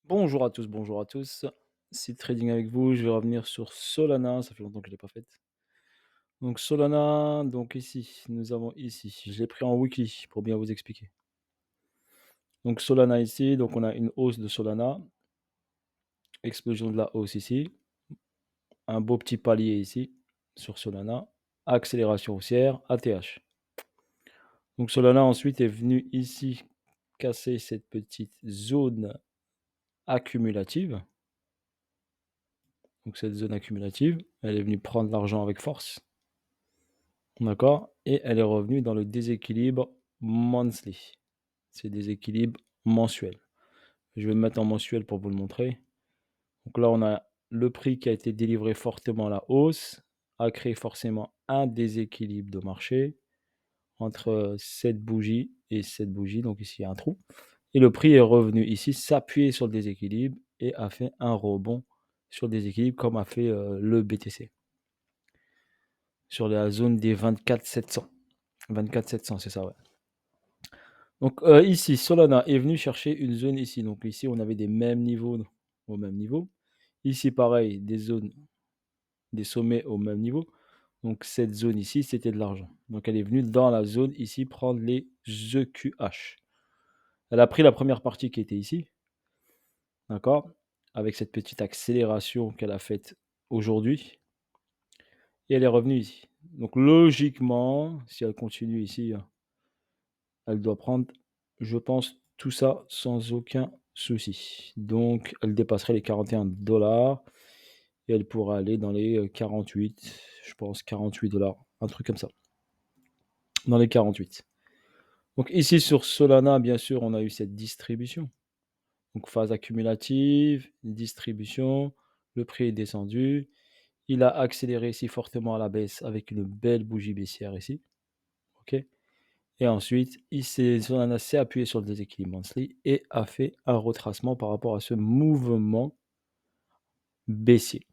Bonjour à tous. C'est Trading avec vous. Je vais revenir sur Solana. Ça fait longtemps que je ne l'ai pas faite. Donc Solana, donc ici, nous avons ici, je l'ai pris en weekly pour bien vous expliquer. Donc Solana ici, donc on a une hausse de Solana, explosion de la hausse ici, un beau petit palier ici sur Solana, accélération haussière, ATH. Donc Solana ensuite est venu ici casser cette petite zone accumulative. Donc cette zone accumulative, elle est venue prendre l'argent avec force. D'accord? Et elle est revenue dans le déséquilibre monthly. C'est déséquilibre mensuel. Je vais me mettre en mensuel pour vous le montrer. Donc là, on a le prix qui a été délivré fortement à la hausse, a créé forcément un déséquilibre de marché entre cette bougie et cette bougie. Donc ici, il y a un trou. Et le prix est revenu ici s'appuyer sur le déséquilibre et a fait un rebond sur le déséquilibre comme a fait le BTC sur la zone des 24 700. 24 700, c'est ça, ouais. Donc ici, Solana est venu chercher une zone ici. Donc ici, on avait des mêmes niveaux au même niveau. Ici, pareil, des zones, des sommets au même niveau. Donc cette zone ici, c'était de l'argent. Donc elle est venue dans la zone ici prendre les EQH. Elle a pris la première partie qui était ici, d'accord, avec cette petite accélération qu'elle a faite aujourd'hui. Et elle est revenue ici. Donc logiquement, si elle continue ici, elle doit prendre, je pense, tout ça sans aucun souci. Donc, elle dépasserait les 41 $ et elle pourra aller dans les 48, je pense 48 $, un truc comme ça. Dans les 48. Donc ici sur Solana, bien sûr, on a eu cette distribution. Donc phase accumulative, distribution, le prix est descendu. Il a accéléré ici fortement à la baisse avec une belle bougie baissière ici. OK. Et ensuite, Solana s'est appuyé sur le déséquilibre monthly et a fait un retracement par rapport à ce mouvement baissier.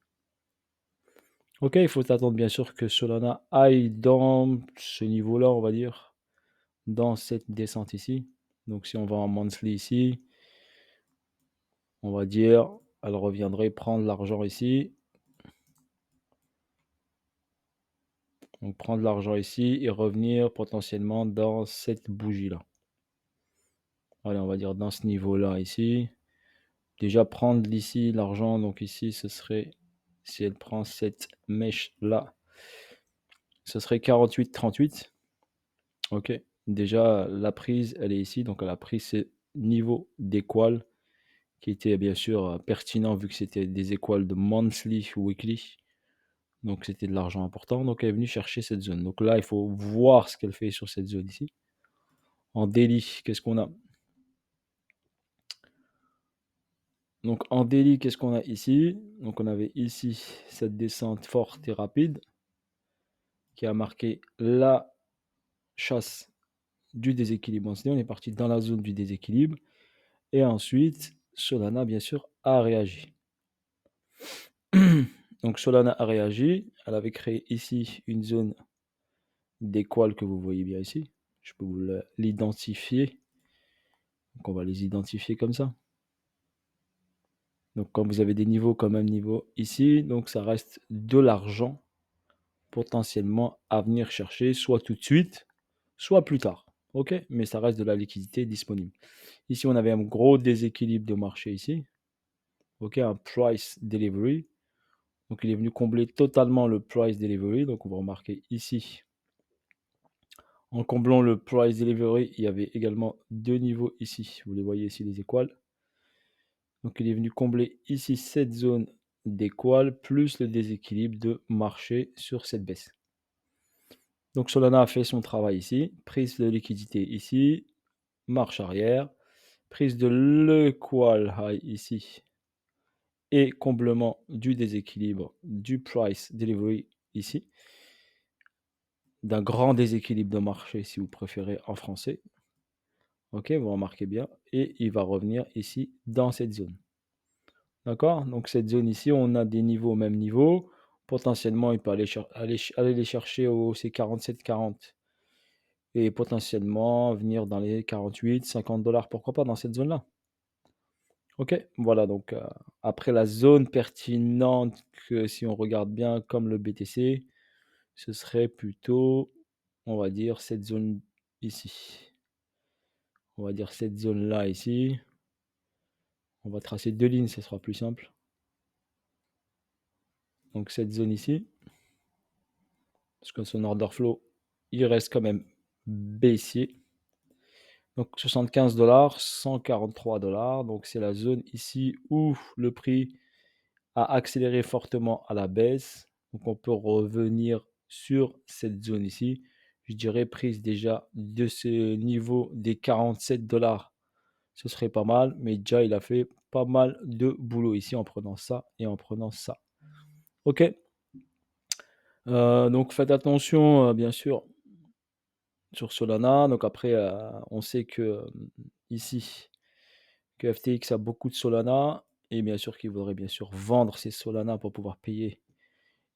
Ok, il faut attendre bien sûr que Solana aille dans ce niveau-là, on va dire, dans cette descente ici. Donc si on va en monthly ici, on va dire, elle reviendrait prendre l'argent ici. Donc prendre l'argent ici et revenir potentiellement dans cette bougie-là. Allez, on va dire dans ce niveau-là ici. Déjà prendre ici l'argent, donc ici ce serait, si elle prend cette mèche-là, ce serait 48,38. Ok, déjà la prise, elle est ici, donc elle a pris ce niveau d'équal qui était bien sûr pertinent vu que c'était des équales de monthly ou weekly. Donc c'était de l'argent important, donc elle est venue chercher cette zone. Donc là, il faut voir ce qu'elle fait sur cette zone ici. En daily, qu'est-ce qu'on a? Donc en daily, qu'est-ce qu'on a ici? Donc on avait ici cette descente forte et rapide qui a marqué la chasse du déséquilibre. On est parti dans la zone du déséquilibre. Et ensuite, Solana, bien sûr, a réagi. Donc Solana a réagi. Elle avait créé ici une zone d'équal que vous voyez bien ici. Je peux vous l'identifier. Donc on va les identifier comme ça. Donc quand vous avez des niveaux comme même niveau ici, donc ça reste de l'argent potentiellement à venir chercher, soit tout de suite, soit plus tard. OK? Mais ça reste de la liquidité disponible. Ici, on avait un gros déséquilibre de marché ici. OK? Un price delivery. Donc, il est venu combler totalement le price delivery. Donc, on va remarquer ici. En comblant le price delivery, il y avait également deux niveaux ici. Vous les voyez ici, les équales. Donc, il est venu combler ici cette zone d'équal plus le déséquilibre de marché sur cette baisse. Donc Solana a fait son travail ici, prise de liquidité ici, marche arrière, prise de l'equal high ici et comblement du déséquilibre du price delivery ici, d'un grand déséquilibre de marché si vous préférez en français. Ok, vous remarquez bien, et il va revenir ici dans cette zone. D'accord? Donc cette zone ici, on a des niveaux au même niveau. Potentiellement, il peut aller les chercher au C47,40 et potentiellement venir dans les 48, 50 $, pourquoi pas dans cette zone-là. OK, voilà donc, après la zone pertinente que si on regarde bien comme le BTC, ce serait plutôt, on va dire cette zone ici. On va dire cette zone-là ici. On va tracer 2 lignes, ce sera plus simple. Donc cette zone ici, parce que son order flow, il reste quand même baissier. Donc 75 $, 3 donc c'est la zone ici où le prix a accéléré fortement à la baisse. Donc on peut revenir sur cette zone ici. Je dirais prise déjà de ce niveau des 47 $. Ce serait pas mal, mais déjà il a fait pas mal de boulot ici en prenant ça et en prenant ça. OK. Donc faites attention, bien sûr sur Solana. Donc après, on sait que, ici, que FTX a beaucoup de Solana et bien sûr qu'il voudrait bien sûr vendre ses Solana pour pouvoir payer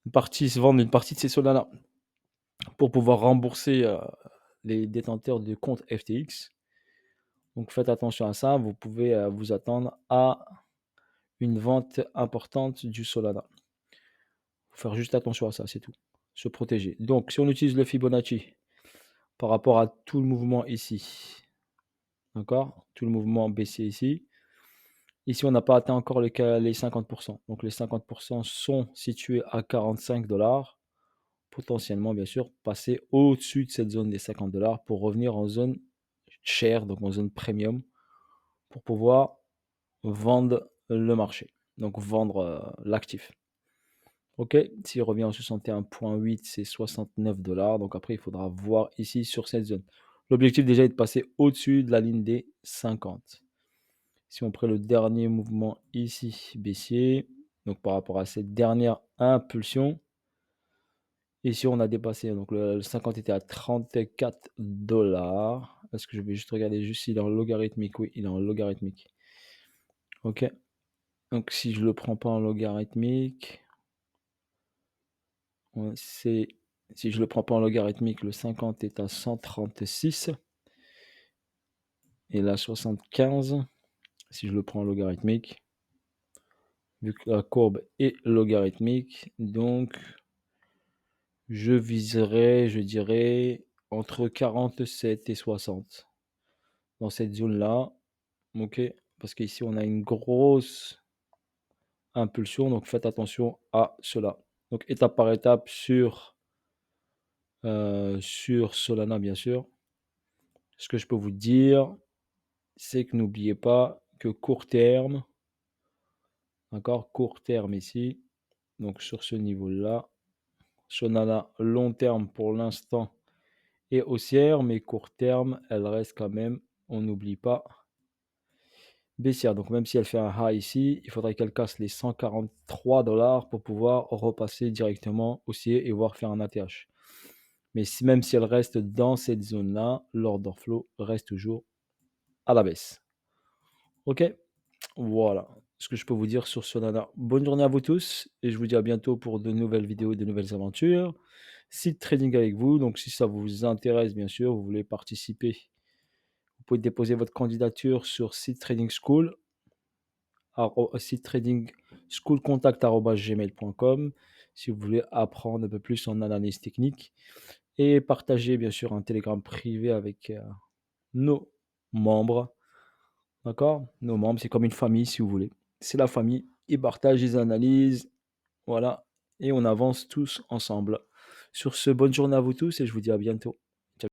une partie se vendre une partie de ses Solana pour pouvoir rembourser, les détenteurs de comptes FTX. Donc faites attention à ça, vous pouvez, vous attendre à une vente importante du Solana. Faut faire juste attention à ça, c'est tout. Se protéger. Donc si on utilise le Fibonacci par rapport à tout le mouvement ici, d'accord? Tout le mouvement baissier ici. Ici, on n'a pas atteint encore les 50%. Donc les 50% sont situés à 45 $. Potentiellement, bien sûr, passer au-dessus de cette zone des 50 $ pour revenir en zone chère, donc en zone premium, pour pouvoir vendre le marché, donc vendre l'actif. OK, s'il revient en 61,8, c'est 69 $. Donc après, il faudra voir ici sur cette zone. L'objectif déjà est de passer au-dessus de la ligne des 50. Si on prend le dernier mouvement ici, baissier, donc par rapport à cette dernière impulsion, ici on a dépassé, donc le 50 était à 34 $. Est-ce que je vais juste regarder juste s'il est en logarithmique? Oui, il est en logarithmique. OK. Donc si je le prends pas en logarithmique, c'est si je le prends pas en logarithmique, le 50 est à 136 et là 75, si je le prends en logarithmique, vu que la courbe est logarithmique, donc je viserais, je dirais, entre 47 et 60 dans cette zone-là. OK? Parce qu'ici, on a une grosse impulsion, donc faites attention à cela. Donc étape par étape sur Solana, bien sûr. Ce que je peux vous dire, c'est que n'oubliez pas que court terme, d'accord? Court terme ici, donc sur ce niveau-là, Solana long terme pour l'instant est haussière, mais court terme, elle reste quand même, on n'oublie pas, baissière. Donc même si elle fait un high ici, il faudrait qu'elle casse les 143 $ pour pouvoir repasser directement haussier et voir faire un ATH. Mais même si elle reste dans cette zone-là, l'order flow reste toujours à la baisse. OK? Voilà ce que je peux vous dire sur Solana. Bonne journée à vous tous et je vous dis à bientôt pour de nouvelles vidéos, de nouvelles aventures. Site trading avec vous, donc si ça vous intéresse, bien sûr, vous voulez participer, vous pouvez déposer votre candidature sur Site Trading School, site trading schoolcontact@gmail.com si vous voulez apprendre un peu plus en analyse technique et partager bien sûr un Telegram privé avec nos membres. D'accord? Nos membres, c'est comme une famille si vous voulez. C'est la famille, ils partagent, ils analysent, voilà, et on avance tous ensemble. Sur ce, bonne journée à vous tous et je vous dis à bientôt.